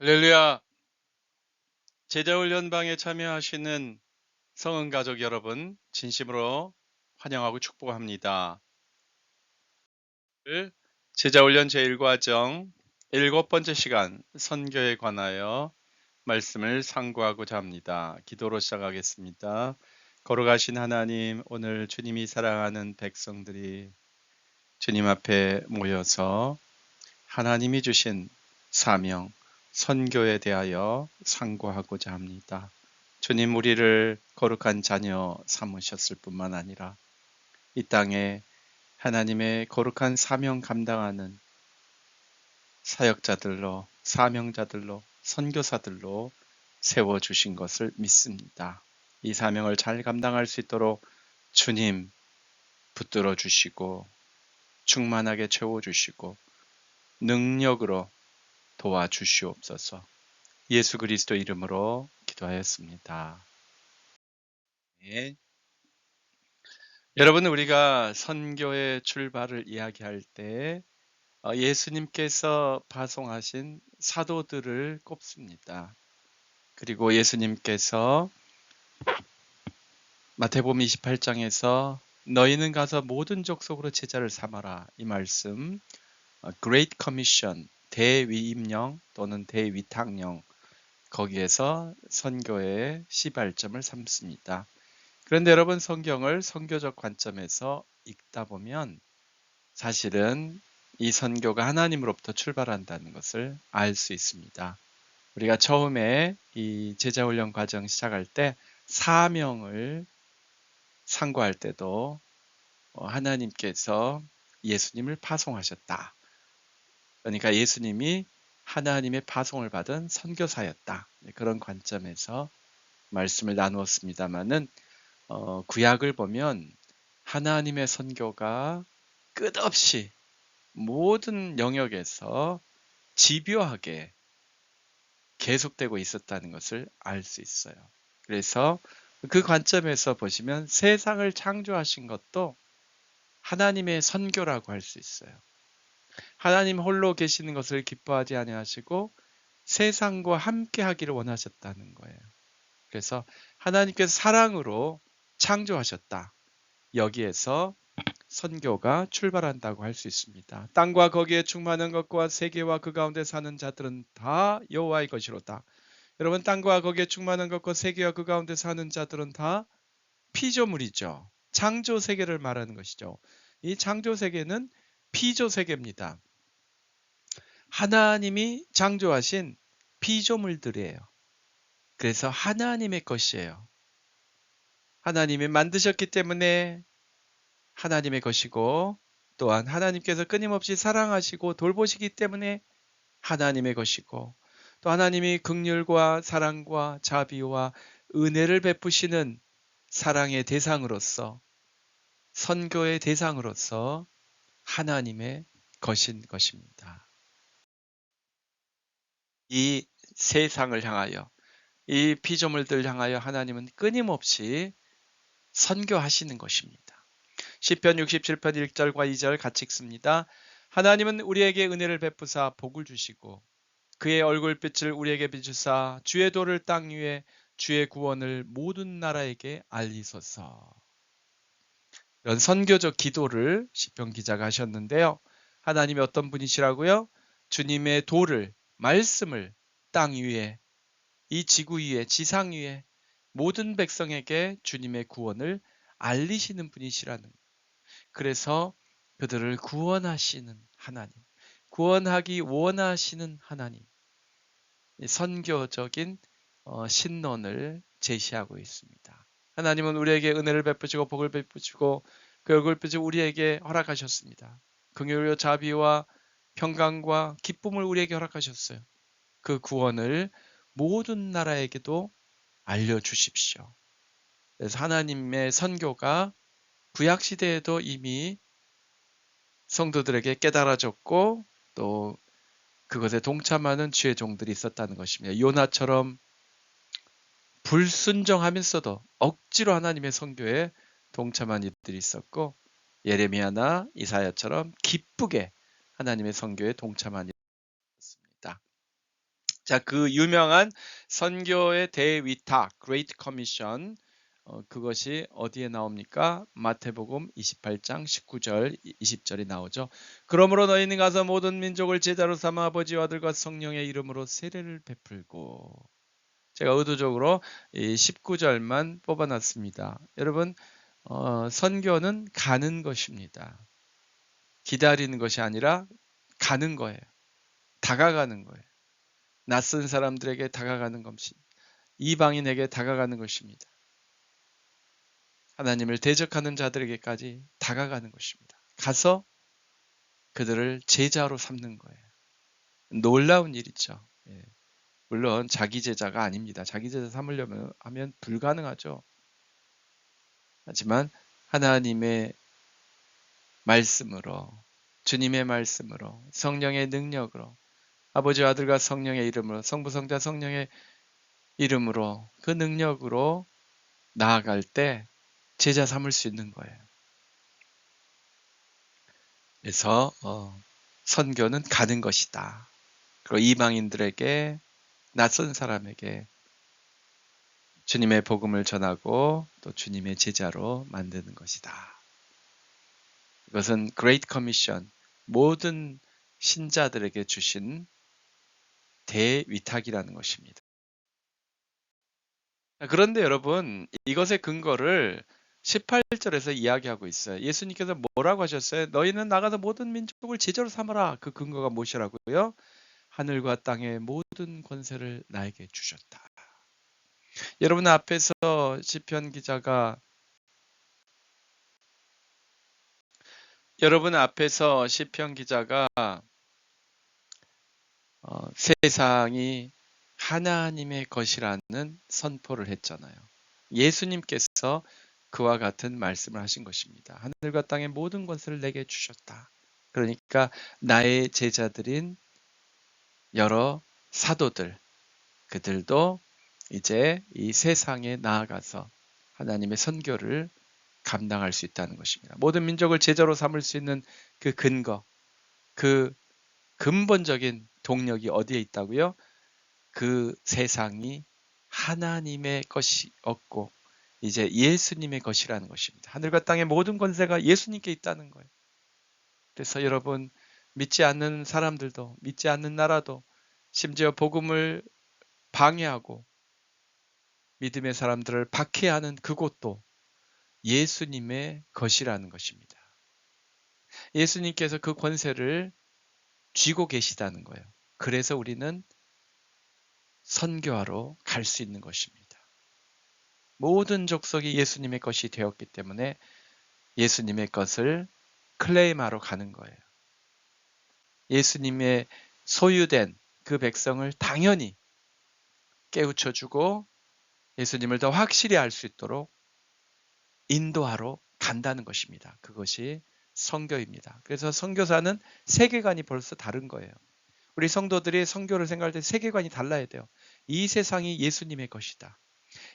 할렐루야. 제자훈련방에 참여하시는 성은 가족 여러분, 진심으로 환영하고 축복합니다. 제자훈련 제1과정 7번째 시간 선교에 관하여 말씀을 상고하고자 합니다. 기도로 시작하겠습니다. 거룩하신 하나님, 오늘 주님이 사랑하는 백성들이 주님 앞에 모여서 하나님이 주신 사명, 선교에 대하여 상고하고자 합니다. 주님, 우리를 거룩한 자녀 삼으셨을 뿐만 아니라 이 땅에 하나님의 거룩한 사명 감당하는 사역자들로, 사명자들로, 선교사들로 세워주신 것을 믿습니다. 이 사명을 잘 감당할 수 있도록 주님 붙들어 주시고 충만하게 채워주시고 능력으로 도와주시옵소서. 예수 그리스도 이름으로 기도하였습니다. 네. 여러분, 우리가 선교의 출발을 이야기할 때 예수님께서 파송하신 사도들을 꼽습니다. 그리고 예수님께서 마태복음 28장에서 너희는 가서 모든 족속으로 제자를 삼아라, 이 말씀, Great Commission, 대위임령 또는 대위탁령, 거기에서 선교의 시발점을 삼습니다. 그런데 여러분, 성경을 선교적 관점에서 읽다 보면 사실은 이 선교가 하나님으로부터 출발한다는 것을 알 수 있습니다. 우리가 처음에 이 제자훈련 과정 시작할 때 사명을 상고할 때도 하나님께서 예수님을 파송하셨다. 그러니까 예수님이 하나님의 파송을 받은 선교사였다. 그런 관점에서 말씀을 나누었습니다마는 구약을 보면 하나님의 선교가 끝없이 모든 영역에서 집요하게 계속되고 있었다는 것을 알 수 있어요. 그래서 그 관점에서 보시면 세상을 창조하신 것도 하나님의 선교라고 할 수 있어요. 하나님 홀로 계시는 것을 기뻐하지 아니하시고 세상과 함께 하기를 원하셨다는 거예요. 그래서 하나님께서 사랑으로 창조하셨다. 여기에서 선교가 출발한다고 할 수 있습니다. 땅과 거기에 충만한 것과 세계와 그 가운데 사는 자들은 다 여호와의 것이로다. 여러분, 땅과 거기에 충만한 것과 세계와 그 가운데 사는 자들은 다 피조물이죠. 창조 세계를 말하는 것이죠. 이 창조 세계는 피조 세계입니다. 하나님이 창조하신 피조물들이에요. 그래서 하나님의 것이에요. 하나님이 만드셨기 때문에 하나님의 것이고, 또한 하나님께서 끊임없이 사랑하시고 돌보시기 때문에 하나님의 것이고, 또 하나님이 긍휼과 사랑과 자비와 은혜를 베푸시는 사랑의 대상으로서, 선교의 대상으로서 하나님의 것인 것입니다. 이 세상을 향하여, 이 피조물들을 향하여 하나님은 끊임없이 선교하시는 것입니다. 시편 67편 1절과 2절 같이 읽습니다. 하나님은 우리에게 은혜를 베푸사 복을 주시고 그의 얼굴빛을 우리에게 비추사 주의 도를 땅 위에 주의 구원을 모든 나라에게 알리소서. 이런 선교적 기도를 시편 기자가 하셨는데요. 하나님이 어떤 분이시라고요? 주님의 도를, 말씀을 땅 위에, 이 지구 위에, 지상 위에 모든 백성에게 주님의 구원을 알리시는 분이시라는 거예요. 그래서 그들을 구원하시는 하나님, 구원하기 원하시는 하나님, 선교적인 신론을 제시하고 있습니다. 하나님은 우리에게 은혜를 베푸시고 복을 베푸시고 그 얼굴빛을 우리에게 허락하셨습니다. 긍휼과 자비와 평강과 기쁨을 우리에게 허락하셨어요. 그 구원을 모든 나라에게도 알려주십시오. 그래서 하나님의 선교가 구약시대에도 이미 성도들에게 깨달아졌고 또 그것에 동참하는 주의 종들이 있었다는 것입니다. 요나처럼 불순종하면서도 억지로 하나님의 선교에 동참한 이들이 있었고, 예레미야나 이사야처럼 기쁘게 하나님의 선교에 동참한 이들이 있었습니다. 자, 그 유명한 선교의 대위탁, Great Commission, 그것이 어디에 나옵니까? 마태복음 28장 19절, 20절이 나오죠. 그러므로 너희는 가서 모든 민족을 제자로 삼아 아버지와 아들과 성령의 이름으로 세례를 베풀고. 제가 의도적으로 이 19절만 뽑아놨습니다. 여러분, 선교는 가는 것입니다. 기다리는 것이 아니라 가는 거예요. 다가가는 거예요. 낯선 사람들에게 다가가는 것입니다. 이방인에게 다가가는 것입니다. 하나님을 대적하는 자들에게까지 다가가는 것입니다. 가서 그들을 제자로 삼는 거예요. 놀라운 일이죠. 예. 물론 자기 제자가 아닙니다. 자기 제자 삼으려면 하면 불가능하죠. 하지만 하나님의 말씀으로, 주님의 말씀으로, 성령의 능력으로, 아버지와 아들과 성령의 이름으로, 성부 성자 성령의 이름으로, 그 능력으로 나아갈 때 제자 삼을 수 있는 거예요. 그래서 선교는 가는 것이다. 그리고 이방인들에게, 낯선 사람에게 주님의 복음을 전하고 또 주님의 제자로 만드는 것이다. 이것은 Great Commission, 모든 신자들에게 주신 대위탁이라는 것입니다. 그런데 여러분, 이것의 근거를 18절에서 이야기하고 있어요. 예수님께서 뭐라고 하셨어요? 너희는 나가서 모든 민족을 제자로 삼아라. 그 근거가 무엇이라고요? 하늘과 땅의 모든 권세를 나에게 주셨다. 여러분 앞에서 시편 기자가 세상이 하나님의 것이라는 선포를 했잖아요. 예수님께서 그와 같은 말씀을 하신 것입니다. 하늘과 땅의 모든 권세를 내게 주셨다. 그러니까 나의 제자들인 여러 사도들, 그들도 이제 이 세상에 나아가서 하나님의 선교를 감당할 수 있다는 것입니다. 모든 민족을 제자로 삼을 수 있는 그 근거, 그 근본적인 동력이 어디에 있다고요? 그 세상이 하나님의 것이었고 이제 예수님의 것이라는 것입니다. 하늘과 땅의 모든 권세가 예수님께 있다는 거예요. 그래서 여러분, 믿지 않는 사람들도, 믿지 않는 나라도, 심지어 복음을 방해하고 믿음의 사람들을 박해하는 그곳도 예수님의 것이라는 것입니다. 예수님께서 그 권세를 쥐고 계시다는 거예요. 그래서 우리는 선교하러 갈 수 있는 것입니다. 모든 족속이 예수님의 것이 되었기 때문에 예수님의 것을 클레임하러 가는 거예요. 예수님의 소유된 그 백성을 당연히 깨우쳐주고 예수님을 더 확실히 알 수 있도록 인도하러 간다는 것입니다. 그것이 선교입니다. 그래서 선교사는 세계관이 벌써 다른 거예요. 우리 성도들이 선교를 생각할 때 세계관이 달라야 돼요. 이 세상이 예수님의 것이다.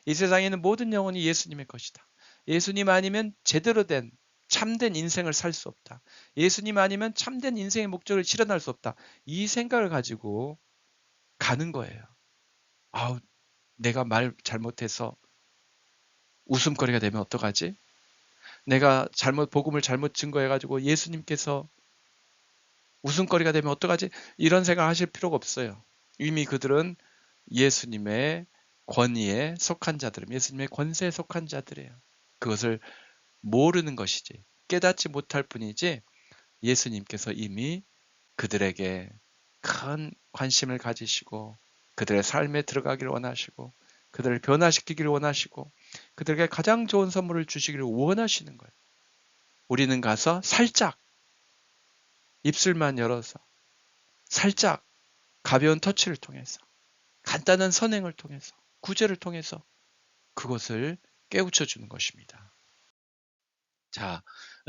이 세상에 있는 모든 영혼이 예수님의 것이다. 예수님 아니면 제대로 된 참된 인생을 살 수 없다. 예수님 아니면 참된 인생의 목적을 실현할 수 없다. 이 생각을 가지고 가는 거예요. 아우, 내가 말 잘못해서 웃음거리가 되면 어떡하지? 내가 복음을 잘못 증거해가지고 예수님께서 웃음거리가 되면 어떡하지? 이런 생각 하실 필요가 없어요. 이미 그들은 예수님의 권위에 속한 자들이에요. 예수님의 권세에 속한 자들이에요. 그것을 모르는 것이지, 깨닫지 못할 뿐이지, 예수님께서 이미 그들에게 큰 관심을 가지시고 그들의 삶에 들어가기를 원하시고 그들을 변화시키기를 원하시고 그들에게 가장 좋은 선물을 주시기를 원하시는 거예요. 우리는 가서 살짝 입술만 열어서 살짝 가벼운 터치를 통해서 간단한 선행을 통해서 구제를 통해서 그것을 깨우쳐 주는 것입니다. 자,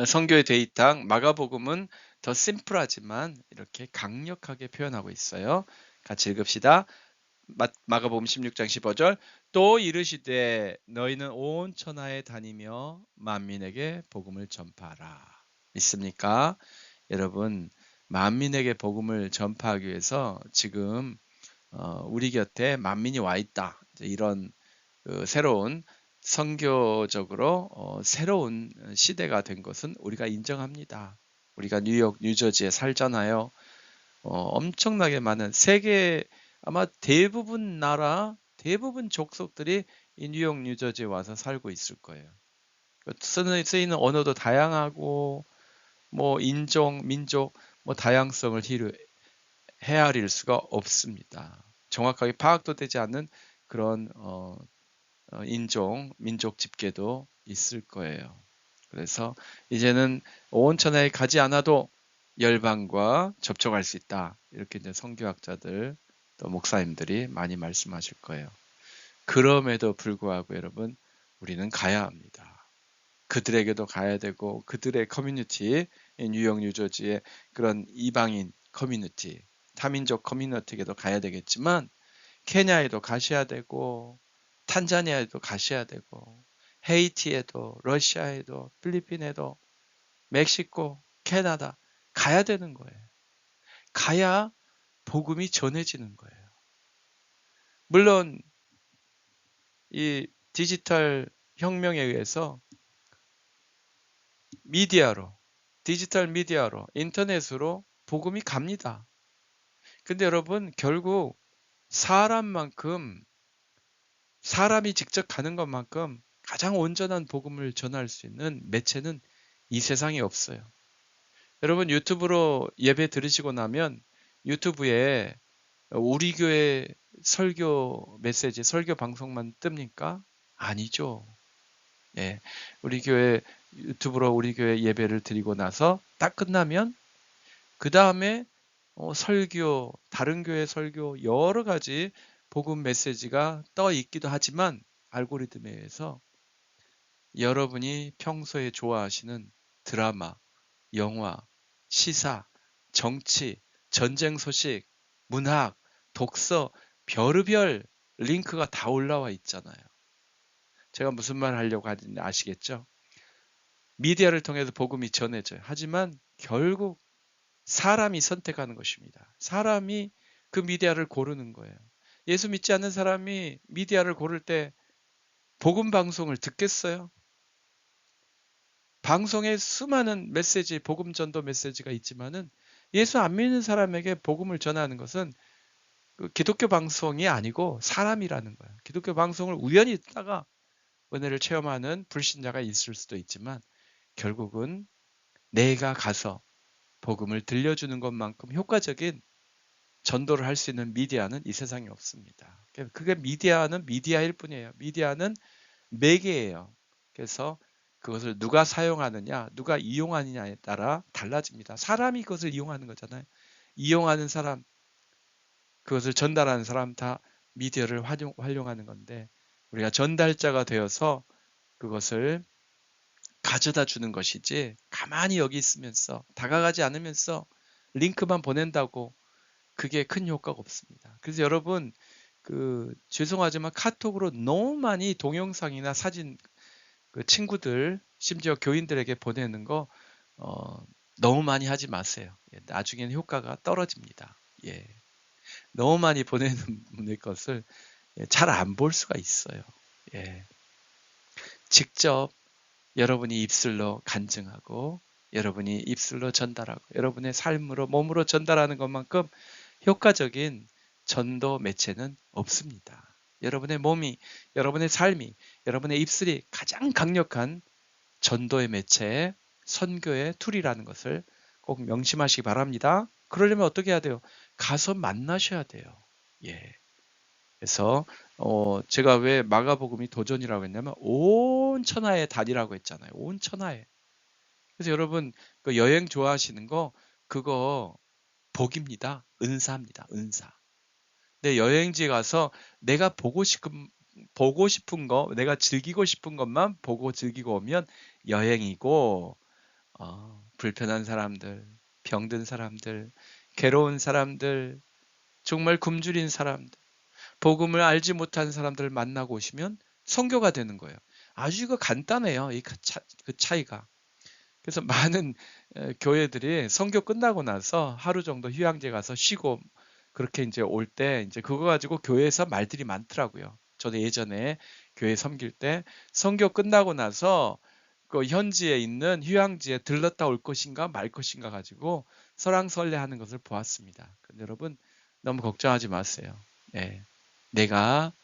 선교의 대이탁 마가복음은 더 심플하지만 이렇게 강력하게 표현하고 있어요. 같이 읽읍시다. 마가복음 16장 15절. 또 이르시되 너희는 온 천하에 다니며 만민에게 복음을 전파하라. 믿습니까? 여러분, 만민에게 복음을 전파하기 위해서 지금 우리 곁에 만민이 와 있다. 이런 새로운 선교적으로 새로운 시대가 된 것은 우리가 인정합니다. 우리가 뉴욕, 뉴저지에 살잖아요. 엄청나게 많은 세계 아마 대부분 나라, 대부분 족속들이 이 뉴욕, 뉴저지에 와서 살고 있을 거예요. 쓰이는 언어도 다양하고 뭐 인종, 민족, 뭐 다양성을 헤아릴 수가 없습니다. 정확하게 파악도 되지 않는 그런 인종, 민족 집계도 있을 거예요. 그래서 이제는 온 천하에 가지 않아도 열방과 접촉할 수 있다. 이렇게 이제 선교학자들 또 목사님들이 많이 말씀하실 거예요. 그럼에도 불구하고 여러분, 우리는 가야 합니다. 그들에게도 가야 되고 그들의 커뮤니티, 뉴욕, 뉴저지의 그런 이방인 커뮤니티, 타민족 커뮤니티에도 가야 되겠지만 케냐에도 가셔야 되고 탄자니아에도 가셔야 되고 헤이티에도 러시아에도 필리핀에도 멕시코, 캐나다 가야 되는 거예요. 가야 복음이 전해지는 거예요. 물론 이 디지털 혁명에 의해서 디지털 미디어로, 인터넷으로 복음이 갑니다. 근데 여러분, 결국 사람이 직접 가는 것만큼 가장 온전한 복음을 전할 수 있는 매체는 이 세상에 없어요. 여러분, 유튜브로 예배 들으시고 나면 유튜브에 우리 교회 설교 메시지, 설교 방송만 뜹니까? 아니죠. 예, 우리 교회 유튜브로 우리 교회 예배를 드리고 나서 딱 끝나면 그 다음에 설교, 다른 교회 설교 여러 가지 복음 메시지가 떠 있기도 하지만 알고리즘에 의해서 여러분이 평소에 좋아하시는 드라마, 영화, 시사, 정치, 전쟁 소식, 문학, 독서, 별의별 링크가 다 올라와 있잖아요. 제가 무슨 말 하려고 하는지 아시겠죠? 미디어를 통해서 복음이 전해져요. 하지만 결국 사람이 선택하는 것입니다. 사람이 그 미디어를 고르는 거예요. 예수 믿지 않는 사람이 미디어를 고를 때 복음 방송을 듣겠어요? 방송에 수많은 메시지, 복음 전도 메시지가 있지만은 예수 안 믿는 사람에게 복음을 전하는 것은 그 기독교 방송이 아니고 사람이라는 거예요. 기독교 방송을 우연히 듣다가 은혜를 체험하는 불신자가 있을 수도 있지만 결국은 내가 가서 복음을 들려주는 것만큼 효과적인 전도를 할 수 있는 미디어는 이 세상에 없습니다. 그게 미디어는 미디어일 뿐이에요. 미디어는 매개예요. 그래서 그것을 누가 사용하느냐, 누가 이용하느냐에 따라 달라집니다. 사람이 그것을 이용하는 거잖아요. 이용하는 사람, 그것을 전달하는 사람 다 미디어를 활용하는 건데 우리가 전달자가 되어서 그것을 가져다 주는 것이지 가만히 여기 있으면서 다가가지 않으면서 링크만 보낸다고 그게 큰 효과가 없습니다. 그래서 여러분 죄송하지만 카톡으로 너무 많이 동영상이나 사진 친구들 심지어 교인들에게 보내는 거 너무 많이 하지 마세요. 나중에는 효과가 떨어집니다. 예. 너무 많이 보내는 분의 것을 잘 안 볼 수가 있어요. 예. 직접 여러분이 입술로 간증하고 여러분이 입술로 전달하고 여러분의 삶으로 몸으로 전달하는 것만큼 효과적인 전도 매체는 없습니다. 여러분의 몸이, 여러분의 삶이, 여러분의 입술이 가장 강력한 전도의 매체, 선교의 툴이라는 것을 꼭 명심하시기 바랍니다. 그러려면 어떻게 해야 돼요? 가서 만나셔야 돼요. 예. 그래서 제가 왜 마가복음이 도전이라고 했냐면 온 천하에 다니라고 했잖아요. 온 천하에. 그래서 여러분 그 여행 좋아하시는 거 그거 복입니다. 은사입니다. 은사. 내 여행지 가서 내가 보고 싶은 거, 내가 즐기고 싶은 것만 보고 즐기고 오면 여행이고 불편한 사람들, 병든 사람들, 괴로운 사람들, 정말 굶주린 사람들, 복음을 알지 못한 사람들을 만나고 오시면 선교가 되는 거예요. 아주 이거 간단해요. 그 차이가. 그래서 많은 교회들이 선교 끝나고 나서 하루 정도 휴양지 가서 쉬고 그렇게 이제 올 때 이제 그거 가지고 교회에서 말들이 많더라고요. 저도 예전에 교회 섬길 때 선교 끝나고 나서 그 현지에 있는 휴양지에 들렀다 올 것인가 말 것인가 가지고 설왕설래하는 것을 보았습니다. 근데 여러분 너무 걱정하지 마세요. 예. 내가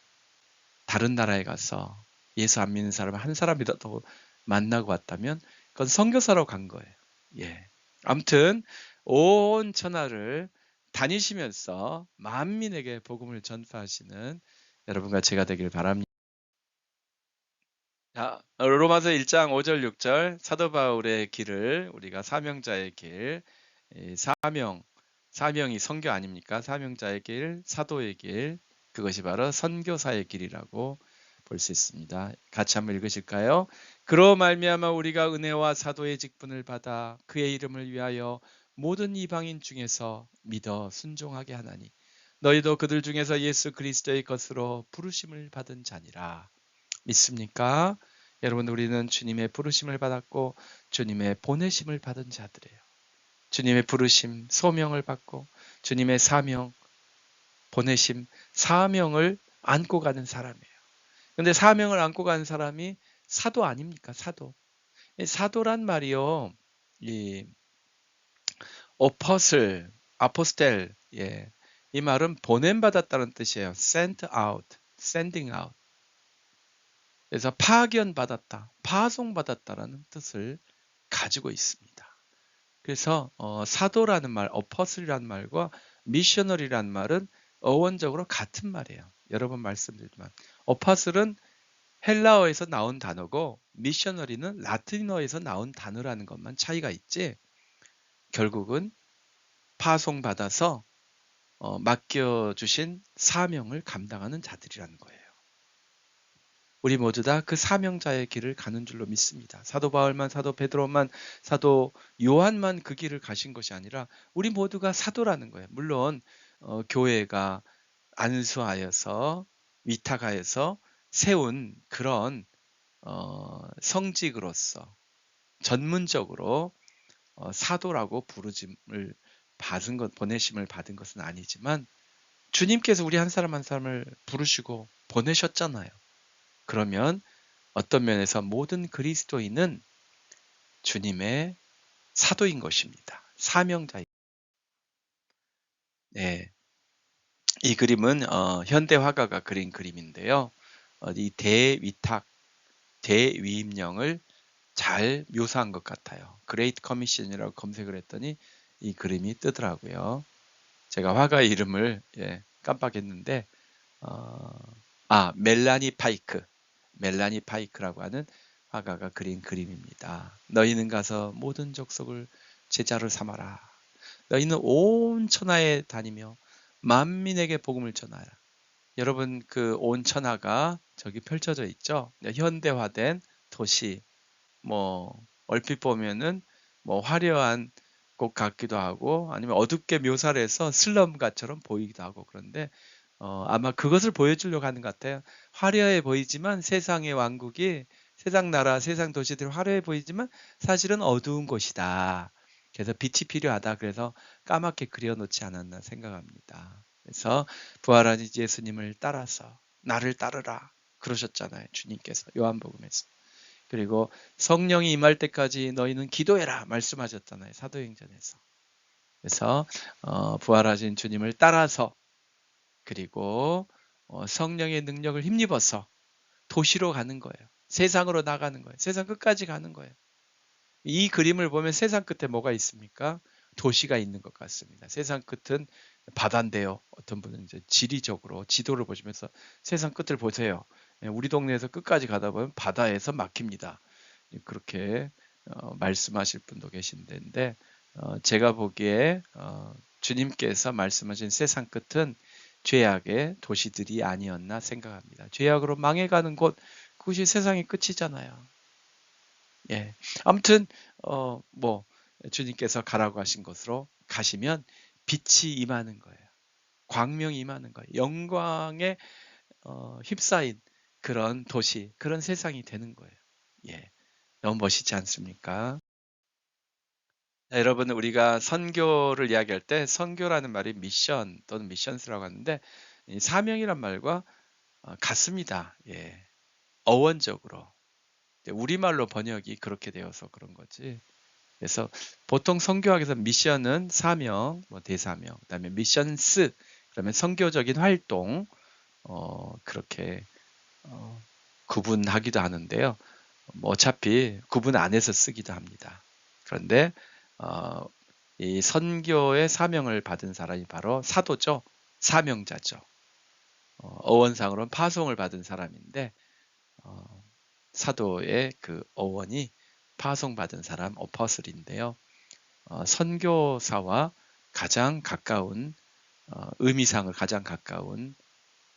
다른 나라에 가서 예수 안 믿는 사람 한 사람이라도 만나고 왔다면 그건 선교사로 간 거예요. 예. 아무튼 온 천하를 다니시면서 만민에게 복음을 전파하시는 여러분과 제가 되길 바랍니다. 자, 로마서 1장 5절 6절 사도 바울의 길을 우리가 사명자의 길, 사명이 선교 아닙니까? 사명자의 길, 사도의 길, 그것이 바로 선교사의 길이라고 볼 수 있습니다. 같이 한번 읽으실까요? 그로 말미암아 우리가 은혜와 사도의 직분을 받아 그의 이름을 위하여 모든 이방인 중에서 믿어 순종하게 하나니 너희도 그들 중에서 예수 그리스도의 것으로 부르심을 받은 자니라. 믿습니까? 여러분, 우리는 주님의 부르심을 받았고 주님의 보내심을 받은 자들이에요. 주님의 부르심, 소명을 받고 주님의 사명, 보내심, 사명을 안고 가는 사람이에요. 근데 사명을 안고 가는 사람이 사도 아닙니까? 사도. 사도란 말이요. 이 아포스텔, 예. 이 말은 보냄받았다는 뜻이에요. sent out, sending out. 그래서 파견받았다, 파송받았다라는 뜻을 가지고 있습니다. 그래서 사도라는 말, 어퍼슬이라는 말과 미셔너리라는 말은 어원적으로 같은 말이에요. 여러 번 말씀드리지만 어퍼슬은 헬라어에서 나온 단어고 미셔너리는 라틴어에서 나온 단어라는 것만 차이가 있지 결국은 파송받아서 맡겨주신 사명을 감당하는 자들이라는 거예요. 우리 모두 다 그 사명자의 길을 가는 줄로 믿습니다. 사도 바울만, 사도 베드로만, 사도 요한만 그 길을 가신 것이 아니라 우리 모두가 사도라는 거예요. 물론 교회가 안수하여서 위탁하여서 세운 그런 성직으로서 전문적으로 사도라고 부르심을 받은 것, 보내심을 받은 것은 아니지만 주님께서 우리 한 사람 한 사람을 부르시고 보내셨잖아요. 그러면 어떤 면에서 모든 그리스도인은 주님의 사도인 것입니다. 사명자입니다. 네, 이 그림은 현대 화가가 그린 그림인데요. 이 대위탁, 대위임령을 잘 묘사한 것 같아요. 그레이트 커미션이라고 검색을 했더니 이 그림이 뜨더라고요. 제가 화가의 이름을 깜빡했는데 멜라니 파이크라고 하는 화가가 그린 그림입니다. 너희는 가서 모든 족속을 제자로 삼아라. 너희는 온 천하에 다니며 만민에게 복음을 전하라. 여러분 그 온 천하가 저기 펼쳐져 있죠. 현대화된 도시, 뭐 얼핏 보면은 뭐 화려한 곳 같기도 하고 아니면 어둡게 묘사를 해서 슬럼가처럼 보이기도 하고 그런데 아마 그것을 보여주려고 하는 것 같아요. 화려해 보이지만 세상의 왕국이 세상 나라, 세상 도시들이 화려해 보이지만 사실은 어두운 곳이다. 그래서 빛이 필요하다. 그래서 까맣게 그려놓지 않았나 생각합니다. 그래서 부활한 예수님을 따라서 나를 따르라 그러셨잖아요. 주님께서 요한복음에서. 그리고 성령이 임할 때까지 너희는 기도해라 말씀하셨잖아요. 사도행전에서. 그래서 부활하신 주님을 따라서 그리고 성령의 능력을 힘입어서 도시로 가는 거예요. 세상으로 나가는 거예요. 세상 끝까지 가는 거예요. 이 그림을 보면 세상 끝에 뭐가 있습니까? 도시가 있는 것 같습니다. 세상 끝은 바다인데요. 어떤 분은 이제 지리적으로 지도를 보시면서 세상 끝을 보세요. 우리 동네에서 끝까지 가다 보면 바다에서 막힙니다. 그렇게 말씀하실 분도 계신데 제가 보기에 주님께서 말씀하신 세상 끝은 죄악의 도시들이 아니었나 생각합니다. 죄악으로 망해가는 곳, 그것이 세상의 끝이잖아요. 예. 아무튼 뭐 주님께서 가라고 하신 것으로 가시면 빛이 임하는 거예요. 광명이 임하는 거예요. 영광에 휩싸인 그런 도시, 그런 세상이 되는 거예요. 예. 너무 멋있지 않습니까? 여러분 우리가 선교를 이야기할 때 선교라는 말이 미션 또는 미션스라고 하는데 이 사명이란 말과 같습니다. 예. 어원적으로. 우리말로 번역이 그렇게 되어서 그런 거지. 그래서 보통 선교학에서 미션은 사명, 뭐 대사명, 그다음에 미션스 그러면 선교적인 활동 그렇게 구분하기도 하는데요. 뭐 어차피 구분 안 해서 쓰기도 합니다. 그런데 이 선교의 사명을 받은 사람이 바로 사도죠. 사명자죠. 어원상으로는 파송을 받은 사람인데 사도의 그 어원이 파송받은 사람 어퍼슬인데요. 선교사와 가장 가까운 의미상을 가장 가까운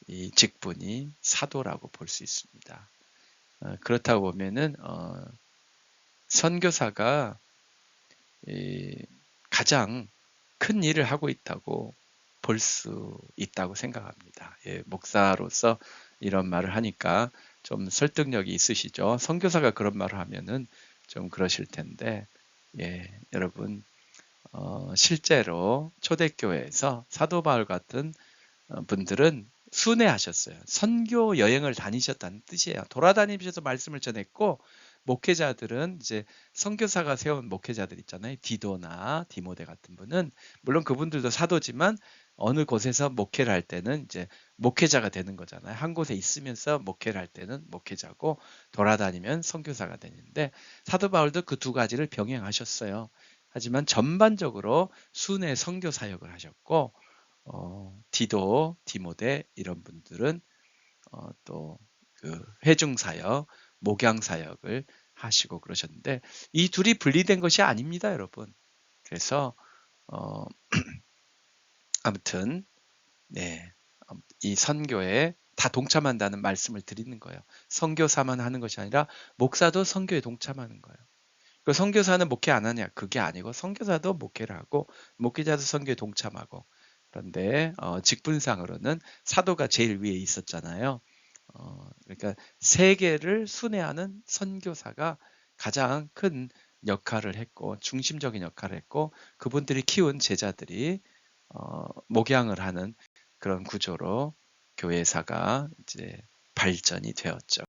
이 직분이 사도라고 볼 수 있습니다. 그렇다고 보면은 선교사가 가장 큰 일을 하고 있다고 볼 수 있다고 생각합니다. 예, 목사로서 이런 말을 하니까 좀 설득력이 있으시죠? 선교사가 그런 말을 하면은 좀 그러실 텐데, 예, 여러분 실제로 초대교회에서 사도 바울 같은 분들은 순회하셨어요. 선교 여행을 다니셨다는 뜻이에요. 돌아다니면서 말씀을 전했고 목회자들은 이제 선교사가 세운 목회자들 있잖아요. 디도나 디모데 같은 분은 물론 그분들도 사도지만 어느 곳에서 목회를 할 때는 이제 목회자가 되는 거잖아요. 한 곳에 있으면서 목회를 할 때는 목회자고 돌아다니면 선교사가 되는데 사도 바울도 그 두 가지를 병행하셨어요. 하지만 전반적으로 순회 선교 사역을 하셨고 디도, 디모데 이런 분들은 또 그 회중 사역, 목양 사역을 하시고 그러셨는데 이 둘이 분리된 것이 아닙니다, 여러분. 그래서 어, 아무튼 네, 이 선교에 다 동참한다는 말씀을 드리는 거예요. 선교사만 하는 것이 아니라 목사도 선교에 동참하는 거예요. 그 선교사는 목회 안 하냐? 그게 아니고 선교사도 목회를 하고 목회자도 선교에 동참하고 그런데 직분상으로는 사도가 제일 위에 있었잖아요. 그러니까 세계를 순회하는 선교사가 가장 큰 역할을 했고 중심적인 역할을 했고 그분들이 키운 제자들이 목양을 하는 그런 구조로 교회사가 이제 발전이 되었죠.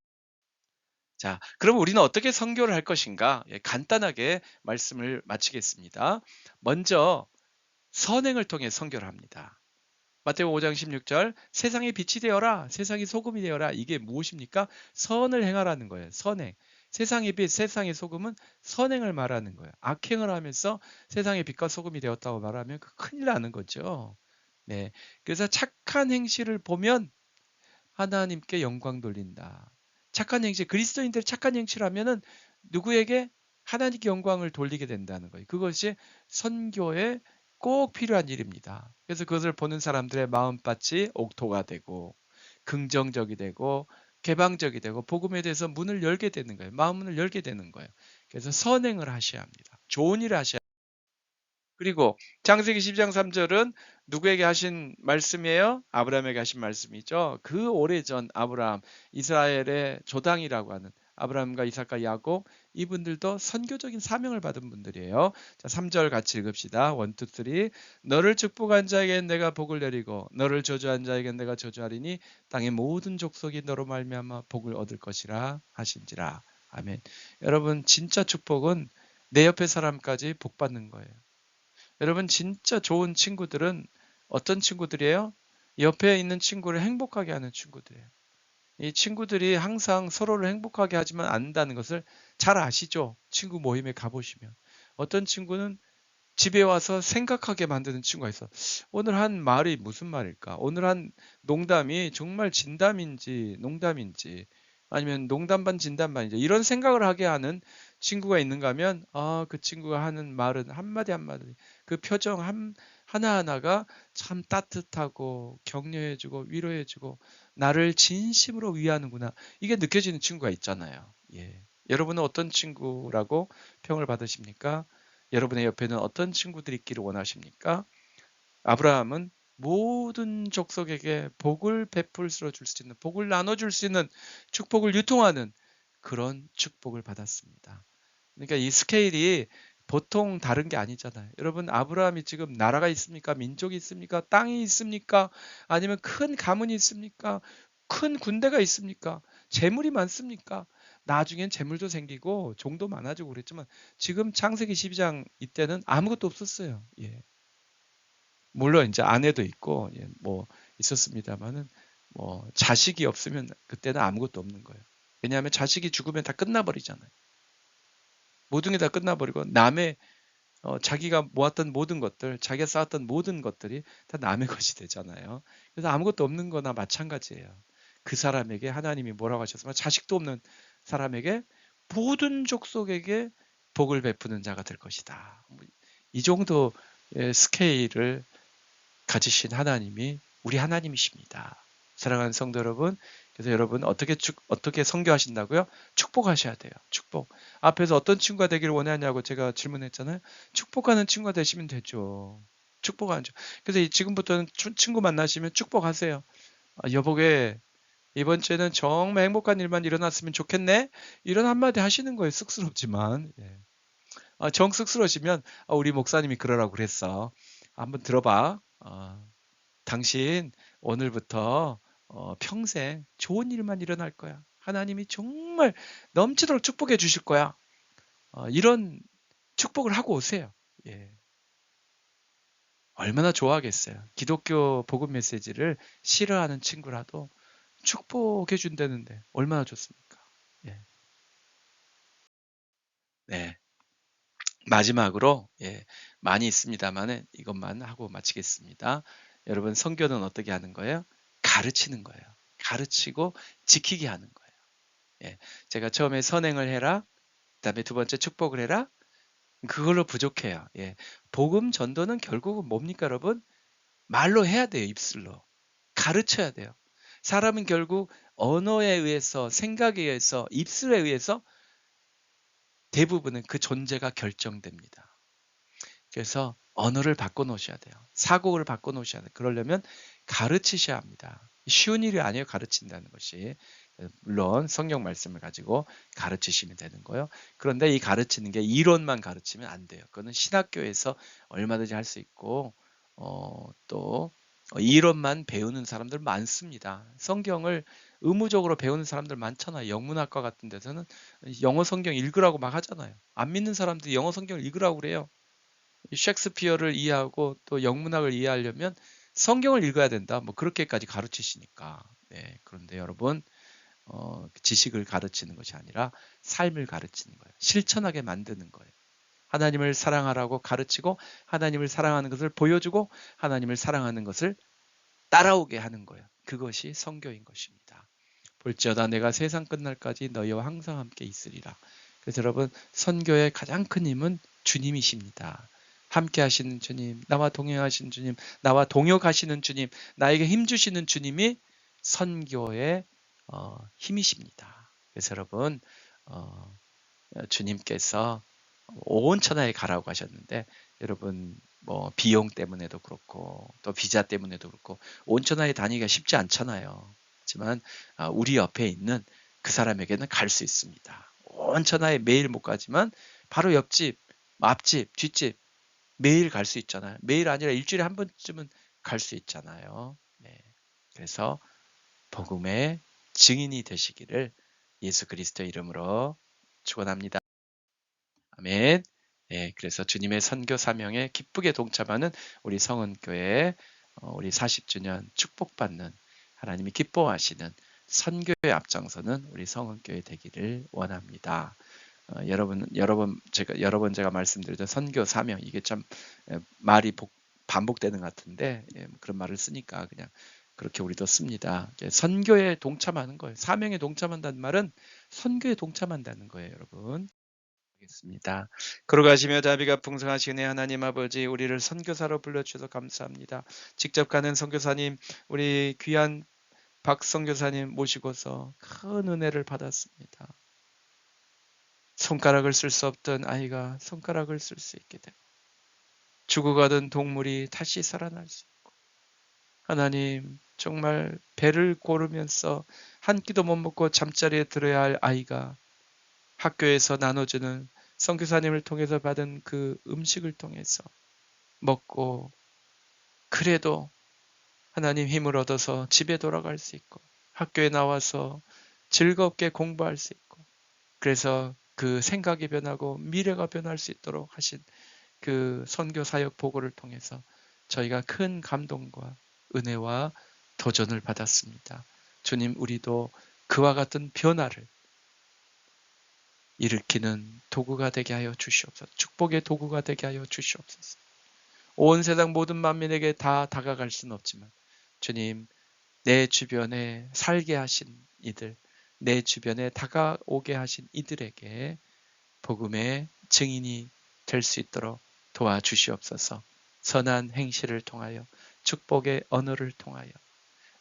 자, 그럼 우리는 어떻게 선교를 할 것인가? 예, 간단하게 말씀을 마치겠습니다. 먼저 선행을 통해 선교를 합니다. 마태복음 5장 16절 세상의 빛이 되어라 세상의 소금이 되어라 이게 무엇입니까? 선을 행하라는 거예요. 선행. 세상의 빛, 세상의 소금은 선행을 말하는 거예요. 악행을 하면서 세상의 빛과 소금이 되었다고 말하면 그 큰일 나는 거죠. 네. 그래서 착한 행실을 보면 하나님께 영광 돌린다. 착한 행실, 그리스도인들 착한 행실을 하면은 누구에게 하나님께 영광을 돌리게 된다는 거예요. 그것이 선교에 꼭 필요한 일입니다. 그래서 그것을 보는 사람들의 마음밭이 옥토가 되고 긍정적이 되고 개방적이 되고 복음에 대해서 문을 열게 되는 거예요. 마음문을 열게 되는 거예요. 그래서 선행을 하셔야 합니다. 좋은 일을 하셔야 합니다. 그리고 창세기 12장 3절은 누구에게 하신 말씀이에요? 아브라함에게 하신 말씀이죠. 그 오래전 아브라함, 이스라엘의 조당이라고 하는 아브라함과 이삭과 야곱 이분들도 선교적인 사명을 받은 분들이에요. 자, 3절 같이 읽읍시다. 1, 2, 3. 너를 축복한 자에겐 내가 복을 내리고 너를 저주한 자에겐 내가 저주하리니 땅의 모든 족속이 너로 말미암아 복을 얻을 것이라 하신지라. 아멘. 여러분 진짜 축복은 내 옆에 사람까지 복 받는 거예요. 여러분 진짜 좋은 친구들은 어떤 친구들이에요? 옆에 있는 친구를 행복하게 하는 친구들이에요. 이 친구들이 항상 서로를 행복하게 하지만 않는다는 것을 잘 아시죠? 친구 모임에 가보시면. 어떤 친구는 집에 와서 생각하게 만드는 친구가 있어. 오늘 한 말이 무슨 말일까? 오늘 한 농담이 정말 진담인지 농담인지 아니면 농담 반 진담 반인지 이런 생각을 하게 하는 친구가 있는가 하면 그 친구가 하는 말은 한마디 한마디 그 표정 하나하나가 참 따뜻하고 격려해주고 위로해주고 나를 진심으로 위하는구나. 이게 느껴지는 친구가 있잖아요. 예. 여러분은 어떤 친구라고 평을 받으십니까? 여러분의 옆에는 어떤 친구들이 있기를 원하십니까? 아브라함은 모든 족속에게 복을 베풀어 줄 수 있는, 복을 나눠줄 수 있는 축복을 유통하는 그런 축복을 받았습니다. 그러니까 이 스케일이 보통 다른 게 아니잖아요. 여러분 아브라함이 지금 나라가 있습니까? 민족이 있습니까? 땅이 있습니까? 아니면 큰 가문이 있습니까? 큰 군대가 있습니까? 재물이 많습니까? 나중엔 재물도 생기고 종도 많아지고 그랬지만 지금 창세기 12장 이때는 아무것도 없었어요. 예. 물론 이제 아내도 있고 뭐 있었습니다만은 뭐 자식이 없으면 그때는 아무것도 없는 거예요. 왜냐하면 자식이 죽으면 다 끝나버리잖아요. 모든 게 다 끝나버리고 남의 자기가 모았던 모든 것들, 자기가 쌓았던 모든 것들이 다 남의 것이 되잖아요. 그래서 아무것도 없는 거나 마찬가지예요. 그 사람에게 하나님이 뭐라고 하셨으면 자식도 없는 사람에게 모든 족속에게 복을 베푸는 자가 될 것이다. 이 정도 스케일을 가지신 하나님이 우리 하나님이십니다. 사랑하는 성도 여러분, 그래서 여러분 어떻게 선교하신다고요? 축복하셔야 돼요. 축복. 앞에서 어떤 친구가 되기를 원하냐고 제가 질문했잖아요. 축복하는 친구가 되시면 되죠. 축복하는 죠. 그래서 지금부터는 친구 만나시면 축복하세요. 여보게 이번 주에는 정말 행복한 일만 일어났으면 좋겠네. 이런 한마디 하시는 거예요. 쑥스럽지만. 예. 정 쑥스러우시면 우리 목사님이 그러라고 그랬어. 한번 들어봐. 당신 오늘부터 평생 좋은 일만 일어날 거야. 하나님이 정말 넘치도록 축복해 주실 거야. 이런 축복을 하고 오세요. 예. 얼마나 좋아하겠어요. 기독교 복음 메시지를 싫어하는 친구라도 축복해 준다는데 얼마나 좋습니까? 예. 네. 마지막으로 많이 있습니다만 이것만 하고 마치겠습니다. 여러분 선교는 어떻게 하는 거예요? 가르치는 거예요. 가르치고 지키게 하는 거예요. 예, 제가 처음에 선행을 해라, 그다음에 두 번째 축복을 해라. 그걸로 부족해요. 예, 복음 전도는 결국은 뭡니까, 여러분? 말로 해야 돼요, 입술로. 가르쳐야 돼요. 사람은 결국 언어에 의해서, 생각에 의해서, 입술에 의해서 대부분은 그 존재가 결정됩니다. 그래서 언어를 바꿔놓으셔야 돼요. 사고를 바꿔놓으셔야 돼요. 그러려면 가르치셔야 합니다. 쉬운 일이 아니에요. 가르친다는 것이. 물론 성경 말씀을 가지고 가르치시면 되는 거예요. 그런데 이 가르치는 게 이론만 가르치면 안 돼요. 그거는 신학교에서 얼마든지 할 수 있고 또 이론만 배우는 사람들 많습니다. 성경을 의무적으로 배우는 사람들 많잖아요. 영문학과 같은 데서는 영어 성경 읽으라고 막 하잖아요. 안 믿는 사람들이 영어 성경을 읽으라고 그래요. 셰익스피어를 이해하고 또 영문학을 이해하려면 성경을 읽어야 된다. 뭐 그렇게까지 가르치시니까. 네, 그런데 여러분 지식을 가르치는 것이 아니라 삶을 가르치는 거예요. 실천하게 만드는 거예요. 하나님을 사랑하라고 가르치고 하나님을 사랑하는 것을 보여주고 하나님을 사랑하는 것을 따라오게 하는 거예요. 그것이 선교인 것입니다. 볼지어다 내가 세상 끝날까지 너희와 항상 함께 있으리라. 그래서 여러분 선교의 가장 큰 힘은 주님이십니다. 함께 하시는 주님, 나와 동행하시는 주님, 나와 동역하시는 주님, 나에게 힘 주시는 주님이 선교의 힘이십니다. 그래서 여러분 주님께서 온 천하에 가라고 하셨는데 여러분 뭐 비용 때문에도 그렇고 또 비자 때문에도 그렇고 온 천하에 다니기가 쉽지 않잖아요. 하지만 우리 옆에 있는 그 사람에게는 갈 수 있습니다. 온 천하에 매일 못 가지만 바로 옆집, 앞집, 뒷집 매일 갈 수 있잖아요. 매일 아니라 일주일에 한 번쯤은 갈 수 있잖아요. 네. 그래서 복음의 증인이 되시기를 예수 그리스도의 이름으로 축원합니다. 아멘. 네, 그래서 주님의 선교 사명에 기쁘게 동참하는 우리 성은교회 우리 40주년 축복받는 하나님이 기뻐하시는 선교의 앞장서는 우리 성은교회 되기를 원합니다. 여러 번 제가 말씀드렸던 선교 사명 이게 참 말이 반복되는 것 같은데 뭐 그런 말을 쓰니까 그냥 그렇게 우리도 씁니다. 선교에 동참하는 거예요. 사명에 동참한다는 말은 선교에 동참한다는 거예요, 여러분. 겠습니다. 걸어가시며 자비가 풍성하신 하나님 아버지 우리를 선교사로 불러주셔서 감사합니다. 직접 가는 선교사님 우리 귀한 박 선교사님 모시고서 큰 은혜를 받았습니다. 손가락을 쓸 수 없던 아이가 손가락을 쓸 수 있게 되고 죽어가던 동물이 다시 살아날 수 있고 하나님 정말 배를 고르면서 한 끼도 못 먹고 잠자리에 들어야 할 아이가 학교에서 나눠주는 선교사님을 통해서 받은 그 음식을 통해서 먹고 그래도 하나님 힘을 얻어서 집에 돌아갈 수 있고 학교에 나와서 즐겁게 공부할 수 있고 그래서 그 생각이 변하고 미래가 변할 수 있도록 하신 그 선교 사역 보고를 통해서 저희가 큰 감동과 은혜와 도전을 받았습니다. 주님, 우리도 그와 같은 변화를 일으키는 도구가 되게 하여 주시옵소서. 축복의 도구가 되게 하여 주시옵소서. 온 세상 모든 만민에게 다 다가갈 수는 없지만 주님, 내 주변에 살게 하신 이들, 내 주변에 다가오게 하신 이들에게 복음의 증인이 될 수 있도록 도와주시옵소서. 선한 행실을 통하여 축복의 언어를 통하여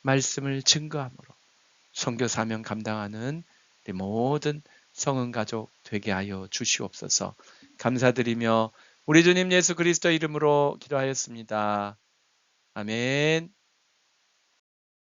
말씀을 증거함으로 선교 사명 감당하는 우리 모든 성은 가족 되게 하여 주시옵소서. 감사드리며 우리 주님 예수 그리스도 이름으로 기도하였습니다. 아멘.